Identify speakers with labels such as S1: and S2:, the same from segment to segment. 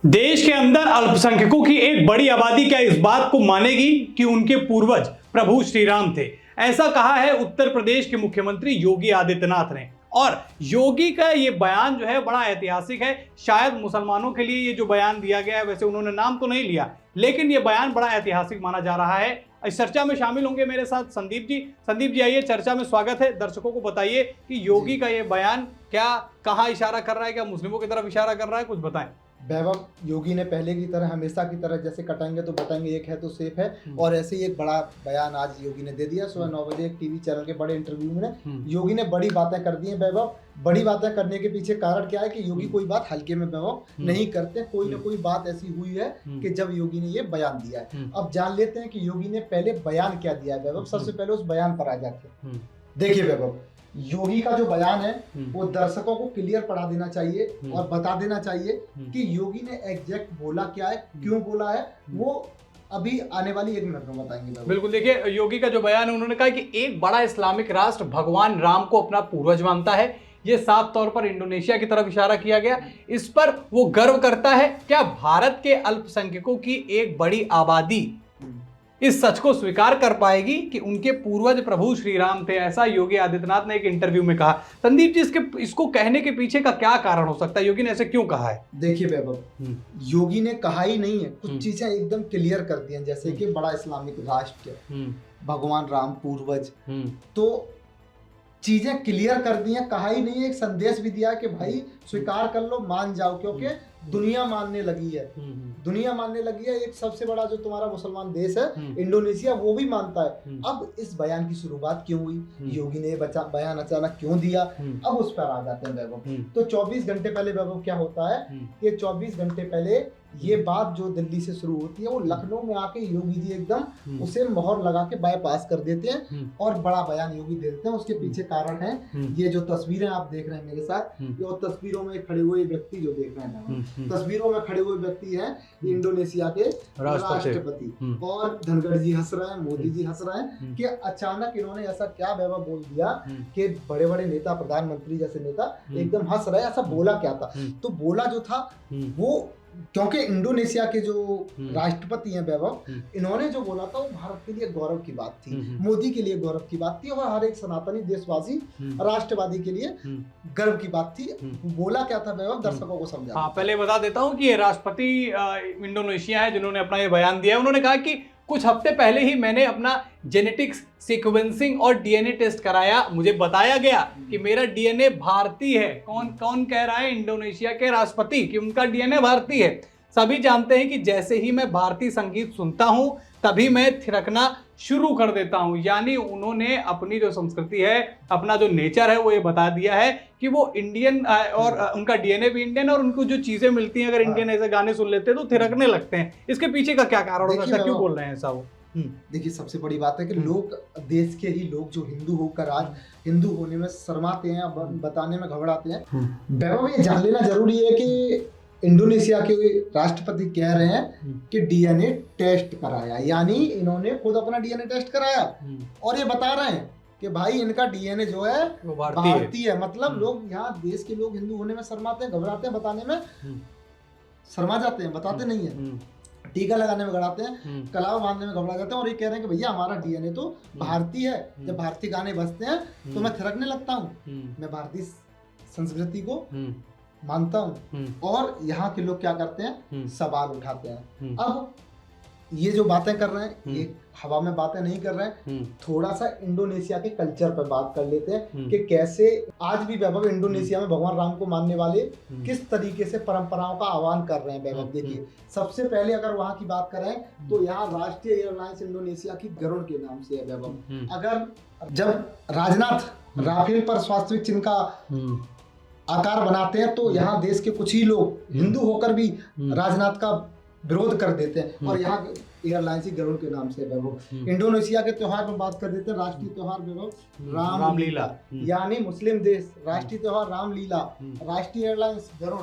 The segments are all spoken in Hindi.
S1: देश के अंदर अल्पसंख्यकों की एक बड़ी आबादी क्या इस बात को मानेगी कि उनके पूर्वज प्रभु श्री राम थे। ऐसा कहा है उत्तर प्रदेश के मुख्यमंत्री योगी आदित्यनाथ ने। और योगी का ये बयान जो है बड़ा ऐतिहासिक है। शायद मुसलमानों के लिए ये जो बयान दिया गया है, वैसे उन्होंने नाम तो नहीं लिया, लेकिन ये बयान बड़ा ऐतिहासिक माना जा रहा है। इस चर्चा में शामिल होंगे मेरे साथ संदीप जी। संदीप जी आइए, चर्चा में स्वागत है। दर्शकों को बताइए कि योगी का ये बयान क्या कहाँ इशारा कर रहा है, क्या मुस्लिमों की तरफ इशारा कर रहा है, कुछ बताएं।
S2: वैभव, योगी ने पहले की तरह हमेशा की तरह जैसे कटाएंगे तो बताएंगे एक है तो सेफ है, और ऐसे ही एक बड़ा बयान आज योगी ने दे दिया। सुबह 9 बजे एक टीवी चैनल के बड़े इंटरव्यू में योगी ने बड़ी बातें कर दी हैं। वैभव, बड़ी बातें करने के पीछे कारण क्या है कि योगी कोई बात हल्के में वैभव नहीं करते। कोई ना कोई बात ऐसी हुई है कि जब योगी ने ये बयान दिया है। अब जान लेते हैं कि योगी ने पहले बयान क्या दिया है। वैभव, सबसे पहले उस बयान पर आ जाते हैं। देखिए वैभव, योगी का जो बयान है वो दर्शकों को क्लियर पढ़ा देना चाहिए और बता देना चाहिए कि योगी ने एग्जैक्ट बोला क्या है, क्यों बोला है, वो अभी आने वाली 1 मिनट में बताएंगे।
S1: बिल्कुल, देखिए योगी का जो बयान है, उन्होंने कहा कि एक बड़ा इस्लामिक राष्ट्र भगवान राम को अपना पूर्वज मानता है। ये साफ तौर पर इंडोनेशिया की तरफ इशारा किया गया। इस पर वो गर्व करता है। क्या भारत के अल्पसंख्यकों की एक बड़ी आबादी इस सच को स्वीकार कर पाएगी कि उनके पूर्वज प्रभु श्री राम थे? ऐसा योगी आदित्यनाथ ने एक इंटरव्यू में कहा। संदीप जी, इसको कहने के पीछे का क्या कारण हो सकता है? योगी ने ऐसे क्यों कहा है?
S2: देखिए वैभव, योगी ने कहा ही नहीं है, कुछ चीजें एकदम क्लियर कर दी हैं, जैसे कि बड़ा इस्लामिक राष्ट्र, भगवान राम पूर्वज, तो चीजें क्लियर कर दी हैं। कहा ही नहीं है, एक संदेश भी दिया कि भाई स्वीकार कर लो, मान जाओ, क्योंकि दुनिया मानने लगी है। दुनिया मानने लगी है। एक सबसे बड़ा जो तुम्हारा मुसलमान देश है इंडोनेशिया, वो भी मानता है। अब इस बयान की शुरुआत क्यों हुई, योगी ने बयान अचानक क्यों दिया, अब उस पर आ जाते हैं वैभव। तो 24 घंटे पहले वैभव क्या होता है कि 24 घंटे पहले ये बात जो दिल्ली से शुरू होती है वो लखनऊ में आके योगी जी एकदम उसे मोहर लगा के बाईपास कर देते हैं और बड़ा बयान योगी दे देते हैं। उसके पीछे कारण है ये जो तस्वीरें आप देख रहे हैं मेरे साथ, ये तस्वीरों में खड़े हुए व्यक्ति जो देख रहे हैं, तस्वीरों में खड़े हुए व्यक्ति हैं इंडोनेशिया के राष्ट्रपति। और धनखड़ जी हंस रहे हैं, मोदी जी हंस रहे हैं कि अचानक इन्होंने ऐसा क्या वैभव बोल दिया कि बड़े बड़े नेता, प्रधानमंत्री जैसे नेता एकदम हंस रहे हैं। ऐसा बोला क्या था? तो बोला जो था वो, क्योंकि इंडोनेशिया के जो राष्ट्रपति हैं वैभव, इन्होंने जो बोला था वो भारत के लिए गौरव की बात थी, मोदी के लिए गौरव की बात थी, और हर एक सनातनी देशवासी राष्ट्रवादी के लिए गर्व की बात थी। बोला क्या था वैभव, दर्शकों को समझा।
S1: हाँ, पहले बता देता हूँ कि ये राष्ट्रपति इंडोनेशिया है जिन्होंने अपना ये बयान दिया है। उन्होंने कहा कि कुछ हफ्ते पहले ही मैंने अपना जेनेटिक्स सीक्वेंसिंग और डीएनए टेस्ट कराया। मुझे बताया गया कि मेरा डीएनए भारतीय है। कौन कौन कह रहा है? इंडोनेशिया के राष्ट्रपति कि उनका डीएनए भारतीय है। सभी जानते हैं कि जैसे ही मैं भारतीय संगीत सुनता हूं तभी मैं थिरकना शुरू कर देता हूं। यानी उन्होंने अपनी जो संस्कृति है, अपना जो नेचर है, वो ये बता दिया है कि वो इंडियन और उनका डीएनए भी इंडियन, और उनको जो चीजें मिलती हैं, अगर इंडियन ऐसे गाने सुन लेते हैं तो थिरकने लगते हैं। इसके पीछे का क्या कारण होगा? ऐसा क्यों बोल रहे हैं ऐसा वो?
S2: देखिए, सबसे बड़ी बात है कि लोग, देश के ही लोग जो हिंदू होकर आज हिंदू होने में शर्माते हैं, बताने में घबराते हैं। वैभव, ये जान लेना जरूरी है कि इंडोनेशिया के राष्ट्रपति कह रहे हैं कि डीएनए टेस्ट कराया, यानी इन्होंने खुद अपना डीएनए टेस्ट कराया और ये बता रहे हैं कि भाई इनका डीएनए जो है वो भारतीय है। मतलब लोग यहाँ देश के लोग हिंदू होने में शर्माते हैं, घबराते हैं, बताने में शर्मा जाते हैं, बताते नहीं है, टीका लगाने में घबराते हैं, कलाव बांधने में घबरा जाते हैं, और ये कह रहे हैं कि भैया हमारा डीएनए तो भारतीय है। जब भारतीय गाने बजते हैं तो मैं थिरकने लगता हूँ, मैं भारतीय संस्कृति को मानता हूँ। और यहाँ के लोग क्या करते हैं, सवाल उठाते हैं। अब ये जो बातें कर रहे हैं, ये हवा में बातें नहीं कर रहे हैं। थोड़ा सा इंडोनेशिया के कल्चर पर बात कर लेते हैं कि कैसे आज भी वैभव इंडोनेशिया में भगवान राम को मानने वाले किस तरीके से परंपराओं का आह्वान कर रहे हैं। वैभव देखिए, सबसे पहले अगर वहाँ की बात करें तो यहाँ राष्ट्रीय एयरलाइंस इंडोनेशिया की गरुड़ के नाम से है वैभव। अगर जब राजनाथ राफेल पर स्वास्थ्य चिन्ह का आकार बनाते हैं तो यहाँ देश के कुछ ही लोग हिंदू होकर भी राजनाथ का विरोध कर देते हैं, और यहाँ एयरलाइंस ही गरुड़ के नाम से वैभव। इंडोनेशिया के त्योहार में बात कर देते हैं, राष्ट्रीय त्योहार वैभव रामलीला, यानी मुस्लिम देश राष्ट्रीय त्योहार रामलीला, राष्ट्रीय एयरलाइंस गरुड़,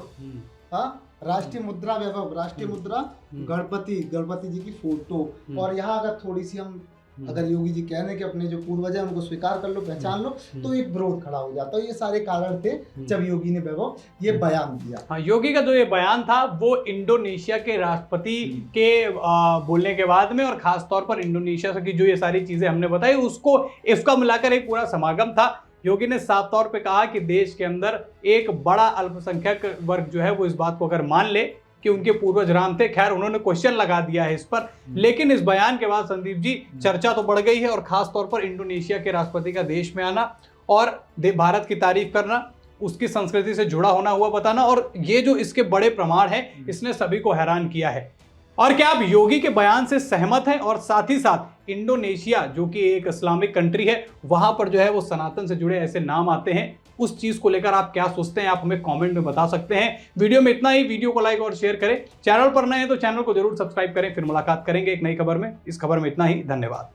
S2: हाँ, राष्ट्रीय मुद्रा वैभव, राष्ट्रीय मुद्रा गणपति जी की फोटो। और यहाँ अगर थोड़ी सी हम अगर योगी जी कह रहे हैं कि अपने जो पूर्वज हैं उनको स्वीकार कर लो, पहचान लो, तो एक विरोध खड़ा हो जाता है। ये सारे कारण थे जब योगी ने वैभव ये बयान दिया।
S1: हाँ, योगी का जो ये बयान था वो इंडोनेशिया के राष्ट्रपति के बोलने के बाद में, और खास तौर पर इंडोनेशिया की जो ये सारी चीजें हमने बताई उसको इसका मिलाकर एक पूरा समागम था। योगी ने साफ तौर पे कहा कि देश के अंदर एक बड़ा अल्पसंख्यक वर्ग जो है वो इस बात को अगर मान ले कि उनके पूर्वज राम थे, खैर उन्होंने क्वेश्चन लगा दिया है इस पर, लेकिन इस बयान के बाद संदीप जी चर्चा तो बढ़ गई है, और खास तौर पर इंडोनेशिया के राष्ट्रपति का देश में आना और भारत की तारीफ करना, उसकी संस्कृति से जुड़ा होना हुआ बताना, और ये जो इसके बड़े प्रमाण हैं इसने सभी को हैरान किया है। और क्या आप योगी के बयान से सहमत हैं? और साथ ही साथ इंडोनेशिया जो कि एक इस्लामिक कंट्री है, वहां पर जो है वो सनातन से जुड़े ऐसे नाम आते हैं, उस चीज को लेकर आप क्या सोचते हैं? आप हमें कमेंट में बता सकते हैं। वीडियो में इतना ही। वीडियो को लाइक और शेयर करें। चैनल पर नए हैं तो चैनल को जरूर सब्सक्राइब करें। फिर मुलाकात करेंगे एक नई खबर में। इस खबर में इतना ही। धन्यवाद।